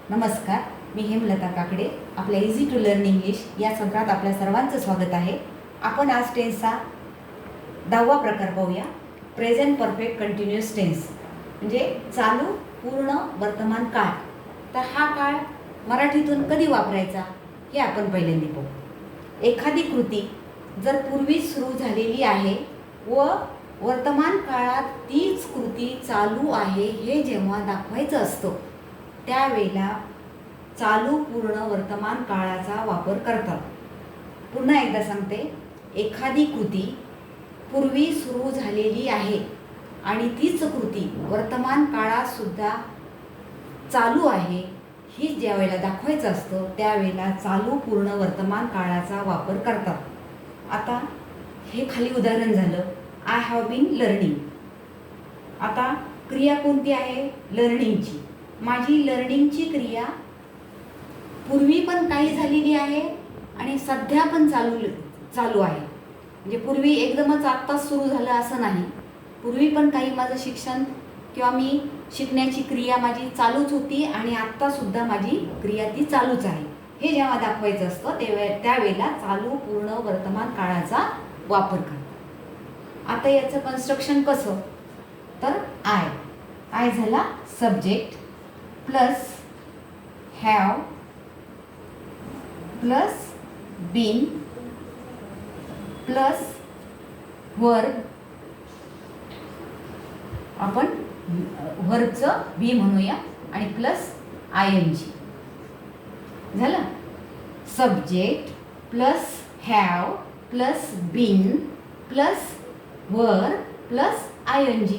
नमस्कार, मी हेमलता काकडे. आपल्या easy to learn English या सत्रात आपल्या सर्वांचं स्वागत आहे. आपण आज टेन्सचा 10वा प्रकार पाहूया. प्रेझेंट परफेक्ट कंटिन्युअस टेन्स म्हणजे चालू पूर्ण वर्तमान काळ. तर हा काळ मराठीतून कधी वापरायचा हे आपण पहिल्यांदा पाहू. एखादी कृती जर पूर्वी सुरू झालेली आहे व वर्तमान काळात तीच कृती चालू आहे हे जेव्हा दाखवायचं असतं त्यावेळेला चालू पूर्ण वर्तमान काळाचा वापर करतात. पुन्हा एकदा सांगते, एखादी कृती पूर्वी सुरू झालेली आहे आणि तीच कृती वर्तमान काळात सुद्धा चालू आहे ही ज्या वेळेला दाखवायचं असतं त्यावेळेला चालू पूर्ण वर्तमान काळाचा वापर करतात. आता हे खाली उदाहरण झालं, आय हॅव बीन लर्निंग. आता क्रिया कोणती आहे? लर्निंगची. माझी लर्निंगची क्रिया पूर्वी पण काही झालेली आहे आणि सध्या पण चालू आहे. म्हणजे पूर्वी एकदमच आत्ताच सुरू झालं असं नाही. पूर्वी पण काही माझं शिक्षण किंवा मी शिकण्याची क्रिया माझी चालूच होती आणि आत्तासुद्धा माझी क्रिया ती चालूच आहे हे जेव्हा दाखवायचं असतं त्यावेळेला चालू पूर्ण वर्तमान काळाचा वापर करतात. आता याचं कन्स्ट्रक्शन कसं? तर आय झाला subject plus have plus been plus verb. आपण वर्बचं बी म्हणूया आणि प्लस ING झालं. Subject plus have plus been plus verb plus ING.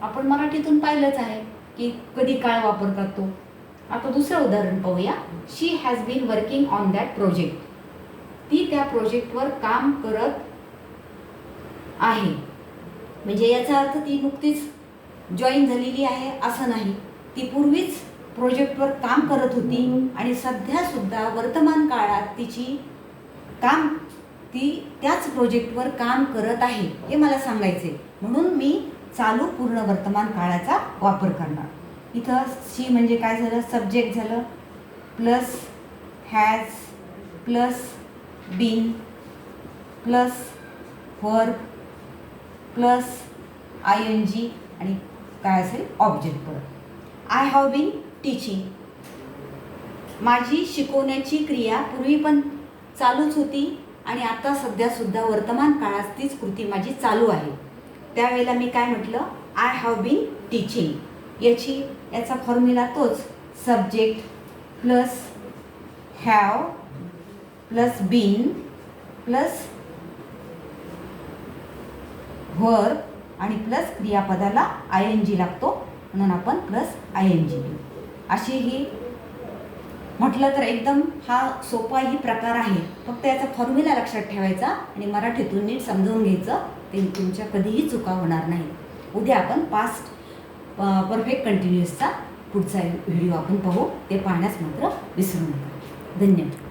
आपण मराठीतून पाहिलंच आहे की कधी काय वापरतात तो. आता दुसरं उदाहरण पाहूया. She has been working on that project. ती त्या प्रोजेक्टवर काम करत आहे. म्हणजे याचा अर्थ ती नुकतीच जॉईन झालेली आहे असं नाही. ती पूर्वीच प्रोजेक्टवर काम करत होती आणि सध्यासुद्धा वर्तमान काळात ती त्याच प्रोजेक्टवर काम करत आहे हे मला सांगायचे. म्हणून मी चालू पूर्ण वर्तमान काळाचा वापर करणार. इथं शी म्हणजे काय झालं? सब्जेक्ट झालं plus has plus been plus verb plus ING आणि काय असेल? ऑब्जेक्ट. परत आय हॅव बीन टीचिंग. माझी शिकवण्याची क्रिया पूर्वी पण चालूच होती आणि आता सध्यासुद्धा वर्तमान काळात तीच कृती माझी चालू आहे. त्यावेळेला मी काय म्हटलं? I have been teaching. याचा फॉर्म्युला तोच, subject plus have plus been plus verb आणि प्लस क्रियापदाला ING लागतो म्हणून आपण प्लस ING घेऊ. अशी ही म्हटलं तर एकदम हा सोपाही प्रकार आहे. फक्त याचा फॉर्म्युला लक्षात ठेवायचा आणि मराठीतून नीट समजून घ्यायचं. ते तुमच्या कधीही चुका होणार नाही. उद्या आपण पास्ट परफेक्ट कंटिन्युअसचा पुढचा व्हिडिओ आपण पाहू. ते पाहण्यास मात्र विसरू नका. धन्यवाद.